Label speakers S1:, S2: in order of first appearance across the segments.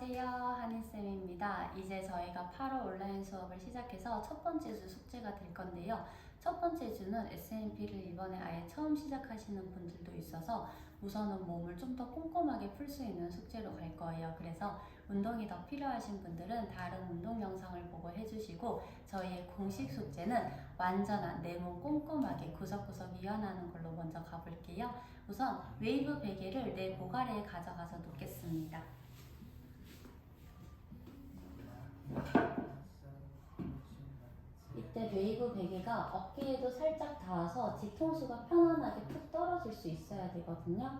S1: 안녕하세요. 한인쌤입니다. 이제 저희가 8월 온라인 수업을 시작해서 첫 번째 주 숙제가 될 건데요. 첫 번째 주는 S&P를 이번에 아예 처음 시작하시는 분들도 있어서 우선은 몸을 좀 더 꼼꼼하게 풀 수 있는 숙제로 갈 거예요. 그래서 운동이 더 필요하신 분들은 다른 운동 영상을 보고 해주시고, 저희의 공식 숙제는 완전한 내 몸 꼼꼼하게 구석구석 이완하는 걸로 먼저 가볼게요. 우선 웨이브 베개를 내 모가리에 가져가서 놓겠습니다. 이때 웨이브 베개가 어깨에도 살짝 닿아서 뒤통수가 편안하게 푹 떨어질 수 있어야 되거든요.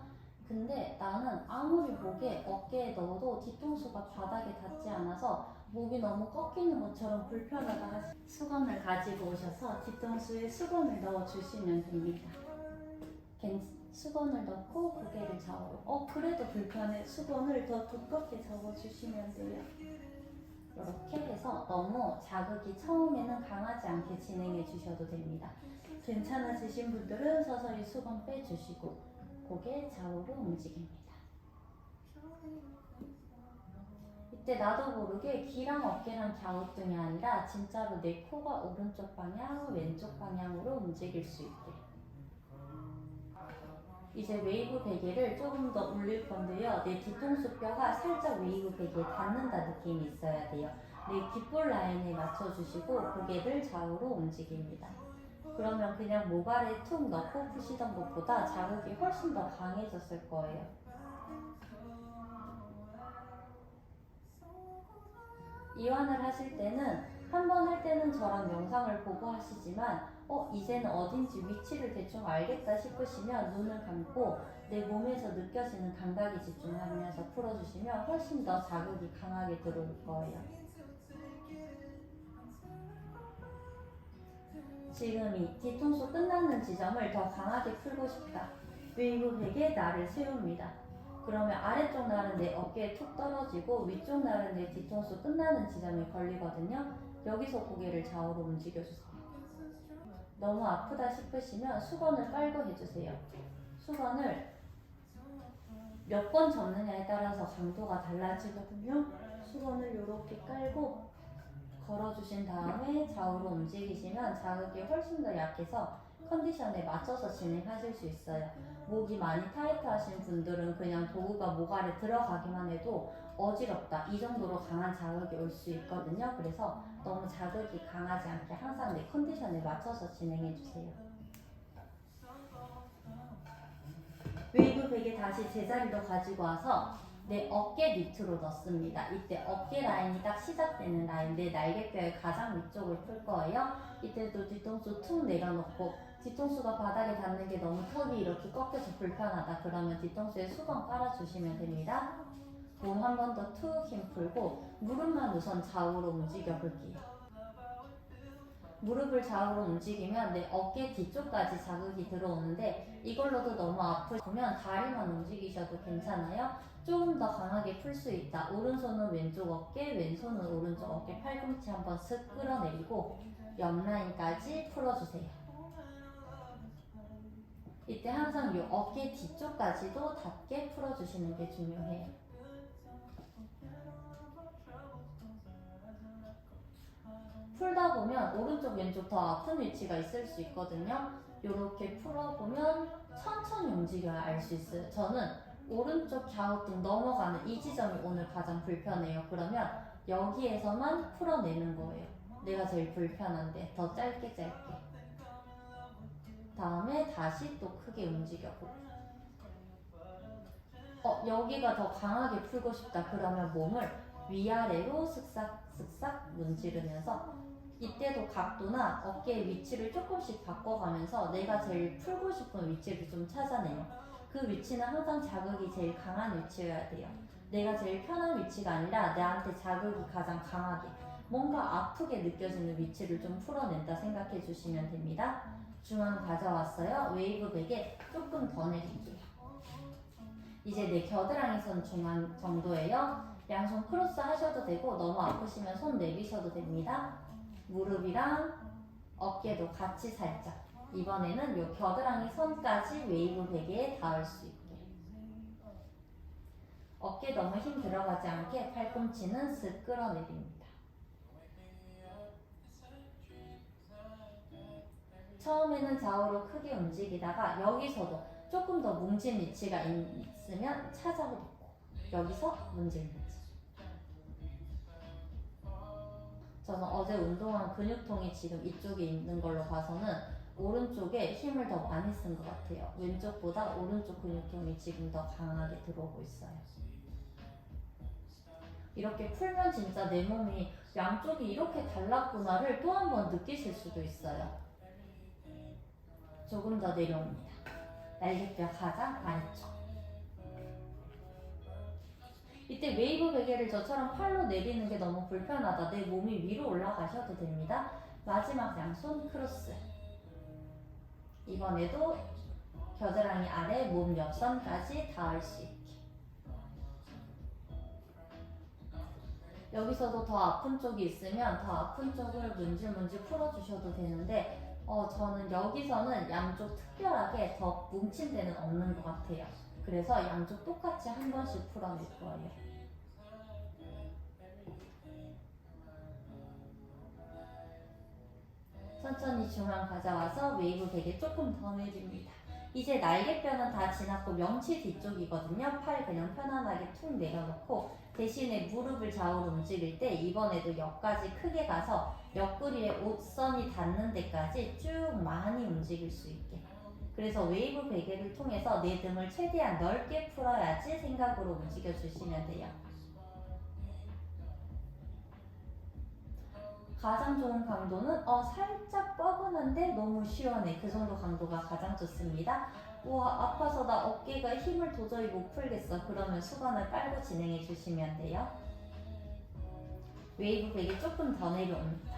S1: 근데 나는 아무리 목에 어깨에 넣어도 뒤통수가 바닥에 닿지 않아서 목이 너무 꺾이는 것처럼 불편하다. 수건을 가지고 오셔서 뒤통수에 수건을 넣어주시면 됩니다. 수건을 넣고 고개를 좌우로. 그래도 불편해. 수건을 더 두껍게 접어주시면 돼요. 이렇게 해서 너무 자극이 처음에는 강하지 않게 진행해 주셔도 됩니다. 괜찮아지신 분들은 서서히 수건 빼주시고 고개 좌우로 움직입니다. 이때 나도 모르게 귀랑 어깨랑 갸우뚱이 아니라 진짜로 내 코가 오른쪽 방향, 왼쪽 방향으로 움직일 수 있게. 이제 웨이브 베개를 조금 더 올릴 건데요. 내 뒤통수 뼈가 살짝 웨이브 베개에 닿는다 느낌이 있어야 돼요. 내 귓볼 라인에 맞춰주시고 고개를 좌우로 움직입니다. 그러면 그냥 모발에 툭 넣고 푸시던 것보다 자극이 훨씬 더 강해졌을 거예요. 이완을 하실 때는 한 번 할 때는 저랑 영상을 보고 하시지만 이제는 어딘지 위치를 대충 알겠다 싶으시면 눈을 감고 내 몸에서 느껴지는 감각에 집중하면서 풀어주시면 훨씬 더 자극이 강하게 들어올 거예요. 지금 이 뒤통수 끝나는 지점을 더 강하게 풀고 싶다. 웨이브 베개에 날을 세웁니다. 그러면 아래쪽 날은 내 어깨에 툭 떨어지고 위쪽 날은 내 뒤통수 끝나는 지점에 걸리거든요. 여기서 고개를 좌우로 움직여주세요. 너무 아프다 싶으시면 수건을 깔고 해주세요. 수건을 몇 번 접느냐에 따라서 강도가 달라지거든요. 수건을 이렇게 깔고 걸어주신 다음에 좌우로 움직이시면 자극이 훨씬 더 약해서 컨디션에 맞춰서 진행하실 수 있어요. 목이 많이 타이트하신 분들은 그냥 도구가 목 안에 들어가기만 해도 어지럽다 이 정도로 강한 자극이 올 수 있거든요. 그래서 너무 자극이 강하지 않게 항상 내 컨디션에 맞춰서 진행해주세요. 웨이브 베개 다시 제자리로 가지고 와서 내 어깨 밑으로 넣습니다. 이때 어깨 라인이 딱 시작되는 라인, 내 날개뼈의 가장 위쪽을 풀 거예요. 이때도 뒤통수 툭 내려놓고 뒤통수가 바닥에 닿는 게 너무 턱이 이렇게 꺾여서 불편하다 그러면 뒤통수에 수건 깔아주시면 됩니다. 몸 한 번 더 툭 힘 풀고 무릎만 우선 좌우로 움직여 볼게요. 무릎을 좌우로 움직이면 내 어깨 뒤쪽까지 자극이 들어오는데 이걸로도 너무 아프시면 다리만 움직이셔도 괜찮아요. 조금 더 강하게 풀 수 있다. 오른손은 왼쪽 어깨, 왼손은 오른쪽 어깨 팔꿈치 한번 슥 끌어내리고 옆 라인까지 풀어주세요. 이때 항상 이 어깨 뒤쪽까지도 닿게 풀어주시는 게 중요해요. 풀다 보면 오른쪽 왼쪽 더 아픈 위치가 있을 수 있거든요. 이렇게 풀어보면 천천히 움직여야 알 수 있어요. 저는 오른쪽 갸우뚱 넘어가는 이 지점이 오늘 가장 불편해요. 그러면 여기에서만 풀어내는 거예요. 내가 제일 불편한데 더 짧게 다음에 다시 또 크게 움직여보고 여기가 더 강하게 풀고 싶다 그러면 몸을 위아래로 쓱싹쓱싹 문지르면서 이때도 각도나 어깨의 위치를 조금씩 바꿔가면서 내가 제일 풀고 싶은 위치를 좀 찾아내요. 그 위치는 항상 자극이 제일 강한 위치여야 돼요. 내가 제일 편한 위치가 아니라 나한테 자극이 가장 강하게 뭔가 아프게 느껴지는 위치를 좀 풀어낸다 생각해 주시면 됩니다. 중앙 가져왔어요. 웨이브 베개 조금 더 내릴게요. 이제 내 겨드랑이 선 중앙 정도예요. 양손 크로스 하셔도 되고 너무 아프시면 손 내리셔도 됩니다. 무릎이랑 어깨도 같이 살짝. 이번에는 요 겨드랑이 선까지 웨이브 베개에 닿을 수 있게. 어깨 너무 힘 들어가지 않게 팔꿈치는 쓱 끌어내립니다. 처음에는 좌우로 크게 움직이다가 여기서도 조금 더 뭉친 위치가 있으면 찾아놓고 여기서 문진 위치. 저는 어제 운동한 근육통이 지금 이쪽에 있는 걸로 봐서는 오른쪽에 힘을 더 많이 쓴 것 같아요. 왼쪽보다 오른쪽 근육통이 지금 더 강하게 들어오고 있어요. 이렇게 풀면 진짜 내 몸이 양쪽이 이렇게 달랐구나를 또 한 번 느끼실 수도 있어요. 조금 더 내려옵니다. 날개뼈 가장 아래쪽. 이때 웨이브 베개를 저처럼 팔로 내리는 게 너무 불편하다. 내 몸이 위로 올라가셔도 됩니다. 마지막 양손 크로스. 이번에도 겨드랑이 아래 몸 옆선까지 닿을 수 있게. 여기서도 더 아픈 쪽이 있으면 더 아픈 쪽을 문질문질 풀어주셔도 되는데 저는 여기서는 양쪽 특별하게 더 뭉친 데는 없는 것 같아요. 그래서 양쪽 똑같이 한 번씩 풀어낼 거예요. 천천히 중앙 가져와서 웨이브 베개 조금 더 내립니다. 이제 날개뼈는 다 지났고 명치 뒤쪽이거든요. 팔 그냥 편안하게 툭 내려놓고 대신에 무릎을 좌우로 움직일 때 이번에도 옆까지 크게 가서 옆구리에 옷선이 닿는 데까지 쭉 많이 움직일 수 있게. 그래서 웨이브 베개를 통해서 내 등을 최대한 넓게 풀어야지 생각으로 움직여 주시면 돼요. 가장 좋은 강도는 살짝 뻐근한데 너무 시원해. 그 정도 강도가 가장 좋습니다. 우와, 아파서 나 어깨가 힘을 도저히 못 풀겠어. 그러면 수건을 빨고 진행해 주시면 돼요. 웨이브 베개 조금 더 내려옵니다.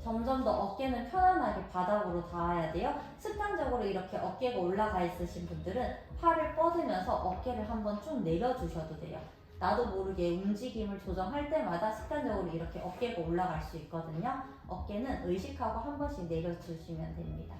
S1: 점점 더 어깨는 편안하게 바닥으로 닿아야 돼요. 습관적으로 이렇게 어깨가 올라가 있으신 분들은 팔을 뻗으면서 어깨를 한번 쭉 내려주셔도 돼요. 나도 모르게 움직임을 조정할 때마다 습관적으로 이렇게 어깨가 올라갈 수 있거든요. 어깨는 의식하고 한 번씩 내려주시면 됩니다.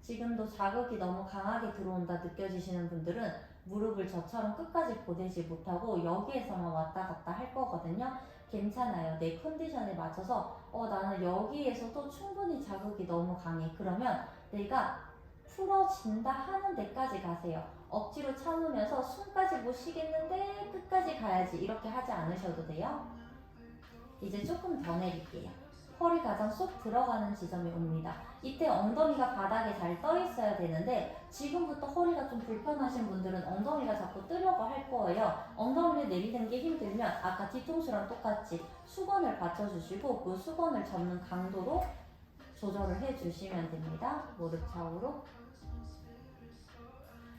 S1: 지금도 자극이 너무 강하게 들어온다 느껴지시는 분들은 무릎을 저처럼 끝까지 보내지 못하고 여기에서만 왔다 갔다 할 거거든요. 괜찮아요. 내 컨디션에 맞춰서 나는 여기에서도 충분히 자극이 너무 강해. 그러면 내가 풀어진다 하는 데까지 가세요. 억지로 참으면서 숨까지 못 쉬겠는데 끝까지 가야지 이렇게 하지 않으셔도 돼요. 이제 조금 더 내릴게요. 허리 가장 쏙 들어가는 지점이 옵니다. 이때 엉덩이가 바닥에 잘 떠 있어야 되는데 지금부터 허리가 좀 불편하신 분들은 엉덩이가 자꾸 뜨려고 할 거예요. 엉덩이를 내리는 게 힘들면 아까 뒤통수랑 똑같이 수건을 받쳐주시고 그 수건을 접는 강도로 조절을 해주시면 됩니다. 무릎 좌우로.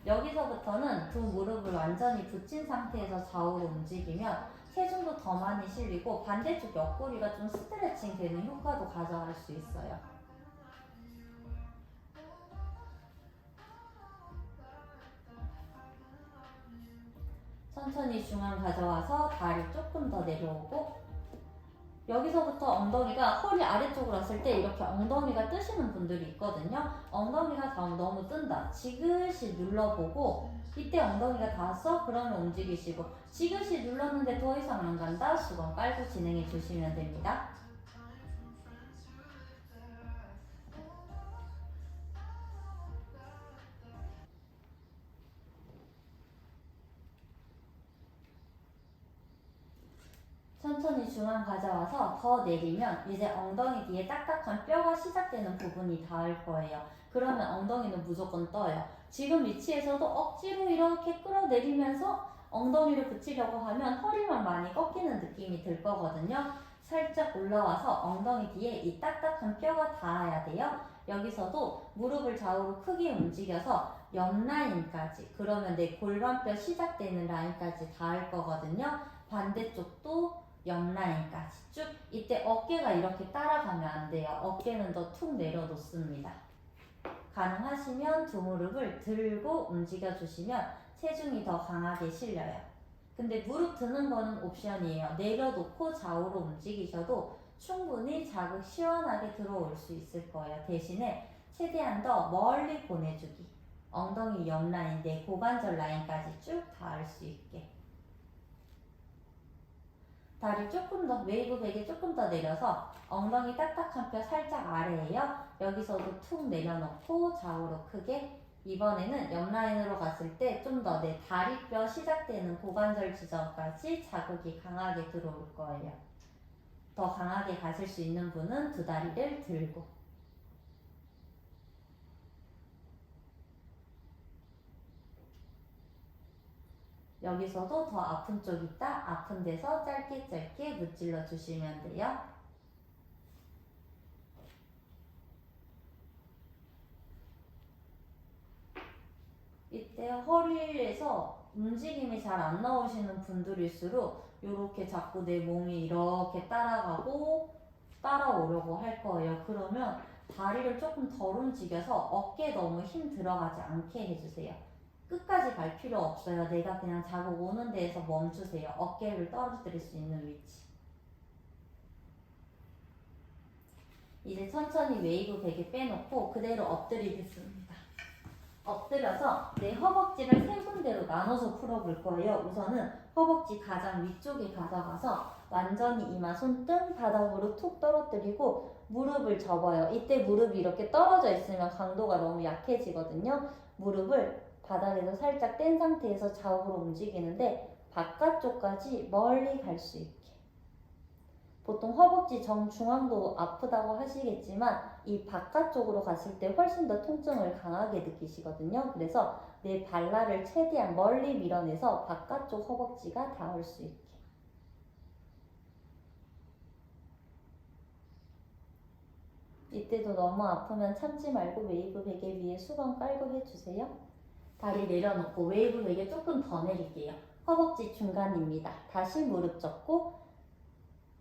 S1: 여기서부터는 두 무릎을 완전히 붙인 상태에서 좌우로 움직이면 체중도 더 많이 실리고 반대쪽 옆구리가 좀 스트레칭 되는 효과도 가져갈 수 있어요. 천천히 중앙 가져와서 다리 조금 더 내려오고 여기서부터 엉덩이가 허리 아래쪽으로 왔을 때 이렇게 엉덩이가 뜨시는 분들이 있거든요. 엉덩이가 너무 뜬다. 지그시 눌러보고 이때 엉덩이가 닿았어? 그러면 움직이시고 지그시 눌렀는데 더 이상 안 간다? 수건 깔고 진행해 주시면 됩니다. 천천히 중앙 가져와서 더 내리면 이제 엉덩이 뒤에 딱딱한 뼈가 시작되는 부분이 닿을 거예요. 그러면 엉덩이는 무조건 떠요. 지금 위치에서도 억지로 이렇게 끌어내리면서 엉덩이를 붙이려고 하면 허리만 많이 꺾이는 느낌이 들 거거든요. 살짝 올라와서 엉덩이 뒤에 이 딱딱한 뼈가 닿아야 돼요. 여기서도 무릎을 좌우로 크게 움직여서 옆 라인까지, 그러면 내 골반뼈 시작되는 라인까지 닿을 거거든요. 반대쪽도 옆 라인까지 쭉. 이때 어깨가 이렇게 따라가면 안 돼요. 어깨는 더 툭 내려놓습니다. 가능하시면 두 무릎을 들고 움직여 주시면 체중이 더 강하게 실려요. 근데 무릎 드는 거는 옵션이에요. 내려놓고 좌우로 움직이셔도 충분히 자극 시원하게 들어올 수 있을 거예요. 대신에 최대한 더 멀리 보내주기. 엉덩이 옆 라인, 내 고관절 라인까지 쭉 닿을 수 있게. 다리 조금 더, 웨이브 베개 조금 더 내려서 엉덩이 딱딱한 뼈 살짝 아래에요. 여기서도 툭 내려놓고 좌우로 크게. 이번에는 옆 라인으로 갔을 때 좀 더 내 다리뼈 시작되는 고관절 지점까지 자극이 강하게 들어올 거예요. 더 강하게 가실 수 있는 분은 두 다리를 들고. 여기서도 더 아픈 쪽 있다. 아픈 데서 짧게 짧게 무찔러 주시면 돼요. 이때 허리에서 움직임이 잘 안 나오시는 분들일수록 이렇게 자꾸 내 몸이 이렇게 따라가고 따라오려고 할 거예요. 그러면 다리를 조금 덜 움직여서 어깨에 너무 힘 들어가지 않게 해주세요. 끝까지 갈 필요 없어요. 내가 그냥 자국 오는 데에서 멈추세요. 어깨를 떨어뜨릴 수 있는 위치. 이제 천천히 웨이브 베개 빼놓고 그대로 엎드리겠습니다. 엎드려서 내 허벅지를 세 군데로 나눠서 풀어볼 거예요. 우선은 허벅지 가장 위쪽에 가져가서 완전히 이마 손등 바닥으로 툭 떨어뜨리고 무릎을 접어요. 이때 무릎이 이렇게 떨어져 있으면 강도가 너무 약해지거든요. 무릎을 바닥에서 살짝 뗀 상태에서 좌우로 움직이는데 바깥쪽까지 멀리 갈 수 있게. 보통 허벅지 정중앙도 아프다고 하시겠지만 이 바깥쪽으로 갔을 때 훨씬 더 통증을 강하게 느끼시거든요. 그래서 내 발라를 최대한 멀리 밀어내서 바깥쪽 허벅지가 닿을 수 있게. 이때도 너무 아프면 참지 말고 웨이브 베개 위에 수건 깔고 해주세요. 다리 내려놓고 웨이브 베개 조금 더 내릴게요. 허벅지 중간입니다. 다시 무릎 접고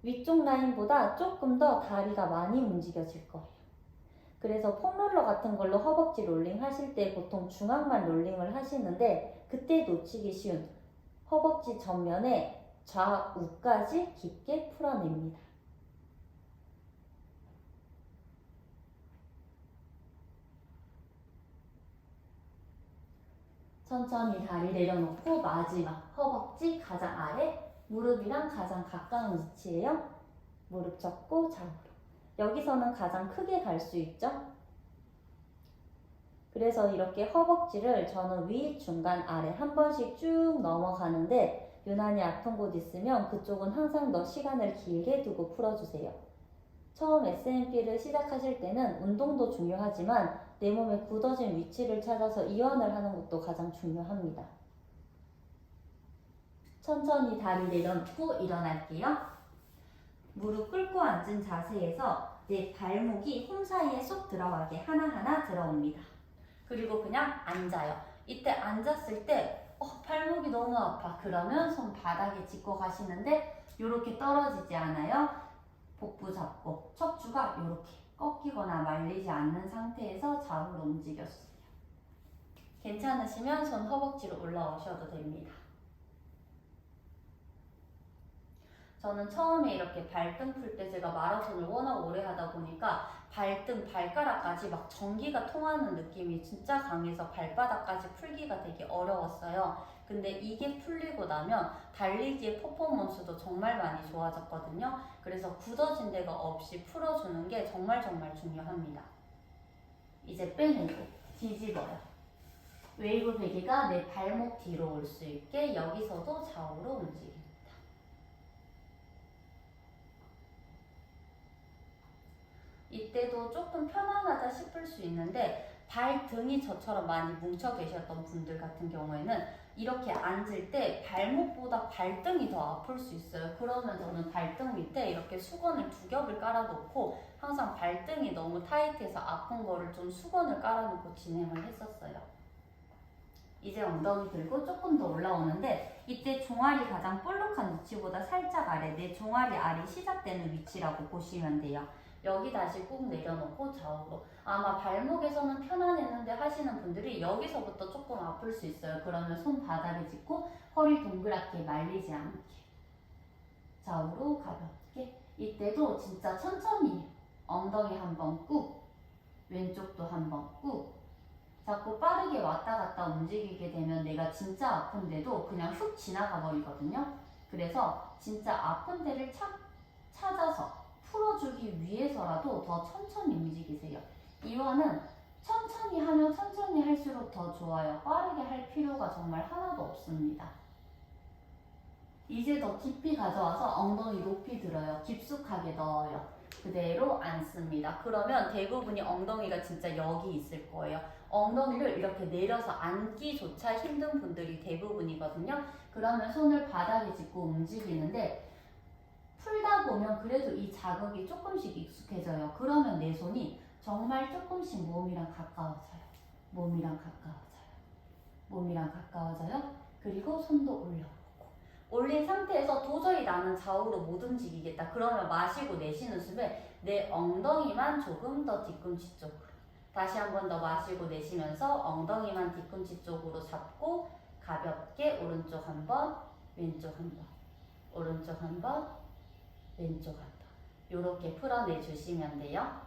S1: 위쪽 라인보다 조금 더 다리가 많이 움직여질 거예요. 그래서 폼롤러 같은 걸로 허벅지 롤링 하실 때 보통 중앙만 롤링을 하시는데 그때 놓치기 쉬운 허벅지 전면에 좌우까지 깊게 풀어냅니다. 천천히 다리 내려놓고 마지막 허벅지 가장 아래 무릎이랑 가장 가까운 위치예요. 무릎 접고 좌우로. 여기서는 가장 크게 갈 수 있죠. 그래서 이렇게 허벅지를 저는 위, 중간, 아래 한 번씩 쭉 넘어가는데 유난히 아픈 곳 있으면 그쪽은 항상 더 시간을 길게 두고 풀어주세요. 처음 SNP를 시작하실 때는 운동도 중요하지만 내 몸에 굳어진 위치를 찾아서 이완을 하는 것도 가장 중요합니다. 천천히 다리 내려놓고 일어날게요. 무릎 꿇고 앉은 자세에서 내 발목이 홈 사이에 쏙 들어가게 하나하나 들어옵니다. 그리고 그냥 앉아요. 이때 앉았을 때 발목이 너무 아파. 그러면 손 바닥에 짚고 가시는데 이렇게 떨어지지 않아요. 복부 잡고 척추가 이렇게 꺾이거나 말리지 않는 상태에서 좌우로 움직였어요. 괜찮으시면 손 허벅지로 올라오셔도 됩니다. 저는 처음에 이렇게 발등 풀 때 제가 마라톤을 워낙 오래 하다 보니까 발등, 발가락까지 막 전기가 통하는 느낌이 진짜 강해서 발바닥까지 풀기가 되게 어려웠어요. 근데 이게 풀리고 나면 달리기의 퍼포먼스도 정말 많이 좋아졌거든요. 그래서 굳어진 데가 없이 풀어주는 게 정말 중요합니다. 이제 빼내고 뒤집어요. 웨이브 베개가 내 발목 뒤로 올 수 있게 여기서도 좌우로 움직입니다. 이때도 조금 편안하다 싶을 수 있는데 발등이 저처럼 많이 뭉쳐 계셨던 분들 같은 경우에는 이렇게 앉을 때 발목보다 발등이 더 아플 수 있어요. 그러면 저는 발등 밑에 이렇게 수건을 2겹을 깔아놓고 항상 발등이 너무 타이트해서 아픈 거를 좀 수건을 깔아놓고 진행을 했었어요. 이제 엉덩이 들고 조금 더 올라오는데 이때 종아리 가장 볼록한 위치보다 살짝 아래 내 종아리 알이 시작되는 위치라고 보시면 돼요. 여기 다시 꾹 내려놓고 좌우로. 아마 발목에서는 편안했는데 하시는 분들이 여기서부터 조금 아플 수 있어요. 그러면 손 바닥에 짚고 허리 동그랗게 말리지 않게 좌우로 가볍게. 이때도 진짜 천천히 엉덩이 한번 꾹 왼쪽도 한번 꾹. 자꾸 빠르게 왔다 갔다 움직이게 되면 내가 진짜 아픈데도 그냥 훅 지나가 버리거든요. 그래서 진짜 아픈 데를 찾아서 풀어주기 위해서라도 더 천천히 움직이세요. 이완은 천천히 하면 천천히 할수록 더 좋아요. 빠르게 할 필요가 정말 하나도 없습니다. 이제 더 깊이 가져와서 엉덩이 높이 들어요. 깊숙하게 넣어요. 그대로 앉습니다. 그러면 대부분이 엉덩이가 진짜 여기 있을 거예요. 엉덩이를 이렇게 내려서 앉기조차 힘든 분들이 대부분이거든요. 그러면 손을 바닥에 짚고 움직이는데 풀다 보면 그래도 이 자극이 조금씩 익숙해져요. 그러면 내 손이 정말 조금씩 몸이랑 가까워져요. 몸이랑 가까워져요. 몸이랑 가까워져요. 그리고 손도 올려보고. 올린 상태에서 도저히 나는 좌우로 못 움직이겠다. 그러면 마시고 내쉬는 숨에 내 엉덩이만 조금 더 뒤꿈치 쪽으로. 다시 한 번 더 마시고 내쉬면서 엉덩이만 뒤꿈치 쪽으로 잡고 가볍게 오른쪽 한 번, 왼쪽 한 번, 오른쪽 한 번, 왼쪽 한 번. 이렇게 풀어내 주시면 돼요.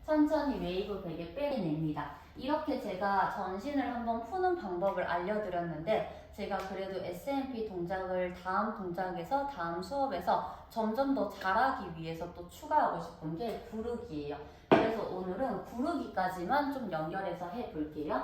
S1: 천천히 웨이브 베개 빼냅니다. 이렇게 제가 전신을 한번 푸는 방법을 알려드렸는데 제가 그래도 SMP 동작을 다음 동작에서 다음 수업에서 점점 더 잘하기 위해서 또 추가하고 싶은 게 구르기예요. 그래서 오늘은 구르기까지만 좀 연결해서 해볼게요.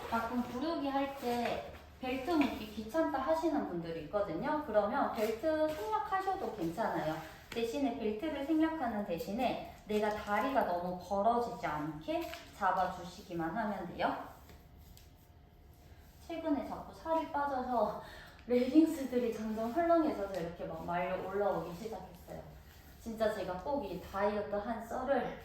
S1: 가끔 구르기 할 때 벨트 묶기 귀찮다 하시는 분들이 있거든요. 그러면 벨트 생략하셔도 괜찮아요. 대신에 벨트를 생략하는 대신에 내가 다리가 너무 벌어지지 않게 잡아주시기만 하면 돼요. 최근에 자꾸 살이 빠져서 레깅스들이 점점 헐렁해져서 이렇게 막 말려 올라오기 시작했어요. 진짜 제가 꼭 이 다이어트 한 썰을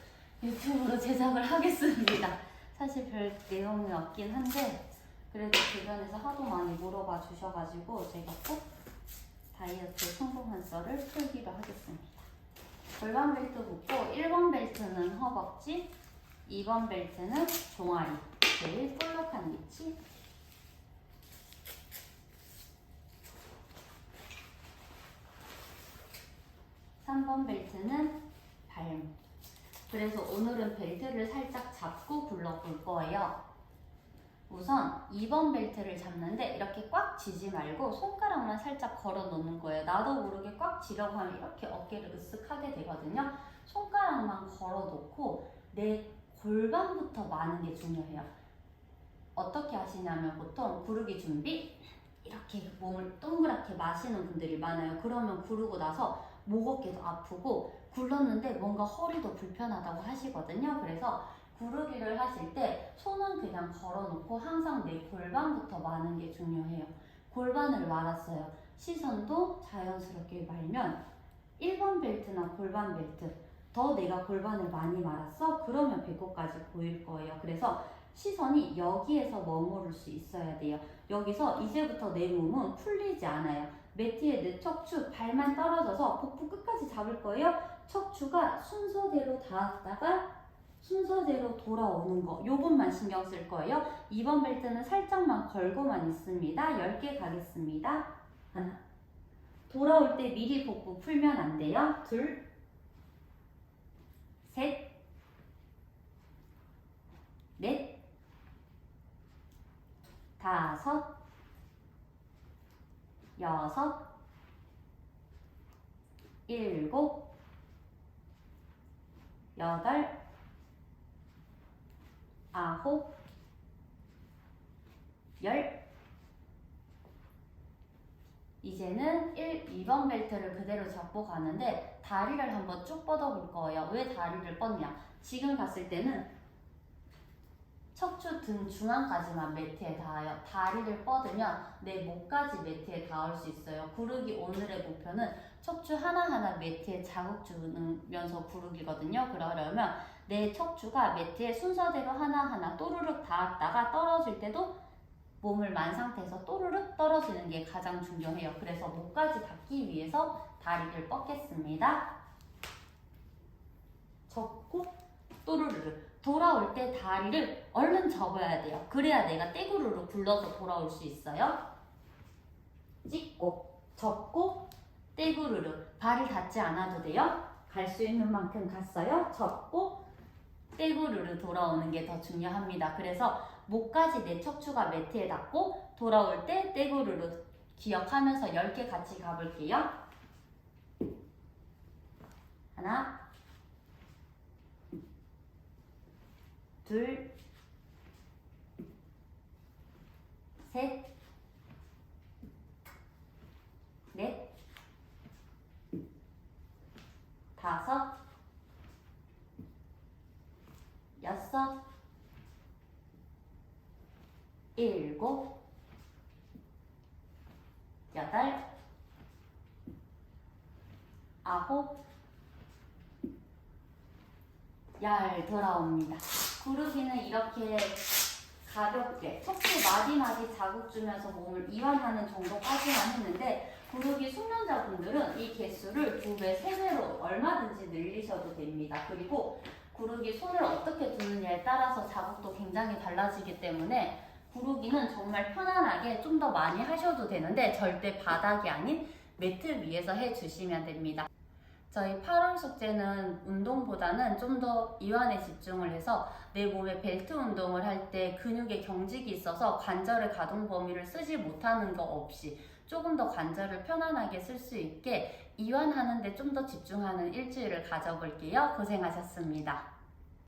S1: 유튜브로 제작을 하겠습니다. 사실 별 내용이 없긴 한데 그래도 주변에서 하도 많이 물어봐 주셔가지고 제가 꼭 다이어트 성공한 썰을 풀기로 하겠습니다. 골반 벨트 붙고 1번 벨트는 허벅지, 2번 벨트는 종아리, 제일 볼록한 위치. 3번 벨트는 발목. 그래서 오늘은 벨트를 살짝 잡고 굴러볼 거예요. 우선 2번 벨트를 잡는데 이렇게 꽉 쥐지 말고 손가락만 살짝 걸어 놓는 거예요. 나도 모르게 꽉 쥐려고 하면 이렇게 어깨를 으쓱하게 되거든요. 손가락만 걸어 놓고 내 골반부터 마는 게 중요해요. 어떻게 하시냐면 보통 구르기 준비 이렇게 몸을 동그랗게 마시는 분들이 많아요. 그러면 구르고 나서 목 어깨도 아프고 굴렀는데 뭔가 허리도 불편하다고 하시거든요. 그래서 구르기를 하실 때 손은 그냥 걸어놓고 항상 내 골반부터 마는 게 중요해요. 골반을 말았어요. 시선도 자연스럽게 말면 1번 벨트나 골반 벨트 더 내가 골반을 많이 말았어? 그러면 배꼽까지 보일 거예요. 그래서 시선이 여기에서 머무를 수 있어야 돼요. 여기서 이제부터 내 몸은 풀리지 않아요. 매트에 내 척추 발만 떨어져서 복부 끝까지 잡을 거예요. 척추가 순서대로 닿았다가 순서대로 돌아오는 거 요것만 신경 쓸 거예요. 2번 벨트는 살짝만 걸고만 있습니다. 10개 가겠습니다. 하나. 돌아올 때 미리 복부 풀면 안 돼요. 둘, 셋, 넷, 다섯, 여섯, 일곱, 여덟, 아홉, 열. 이제는 2번 벨트를 그대로 잡고 가는데 다리를 한번 쭉 뻗어볼 거예요. 왜 다리를 뻗냐? 지금 봤을 때는 척추 등 중앙까지만 매트에 닿아요. 다리를 뻗으면 내 목까지 매트에 닿을 수 있어요. 구르기 오늘의 목표는 척추 하나하나 매트에 자극 주면서 구르기거든요. 그러려면 내 척추가 매트에 순서대로 하나하나 또르륵 닿았다가 떨어질 때도 몸을 만 상태에서 또르륵 떨어지는 게 가장 중요해요. 그래서 목까지 닿기 위해서 다리를 뻗겠습니다. 접고 또르르르. 돌아올 때 다리를 얼른 접어야 돼요. 그래야 내가 떼구르르 굴러서 돌아올 수 있어요. 찍고 접고 떼구르르. 발이 닿지 않아도 돼요. 갈 수 있는 만큼 갔어요. 접고 떼구르르 돌아오는 게 더 중요합니다. 그래서 목까지 내 척추가 매트에 닿고 돌아올 때 떼구르르 기억하면서 10개 같이 가볼게요. 하나, 둘, 셋, 넷, 다섯, 여섯, 일곱, 여덟, 아홉, 열 돌아옵니다. 구르기는 이렇게 가볍게 척추 마디마디 자극 주면서 몸을 이완하는 정도까지만 했는데 구르기 숙련자분들은 이 개수를 2배, 3배로 얼마든지 늘리셔도 됩니다. 그리고 구르기 손을 어떻게 두느냐에 따라서 자극도 굉장히 달라지기 때문에 구르기는 정말 편안하게 좀 더 많이 하셔도 되는데 절대 바닥이 아닌 매트 위에서 해주시면 됩니다. 저희 8월 숙제는 운동보다는 좀 더 이완에 집중을 해서 내 몸에 벨트 운동을 할 때 근육에 경직이 있어서 관절의 가동 범위를 쓰지 못하는 거 없이 조금 더 관절을 편안하게 쓸 수 있게 이완하는 데 좀 더 집중하는 일주일을 가져볼게요. 고생하셨습니다.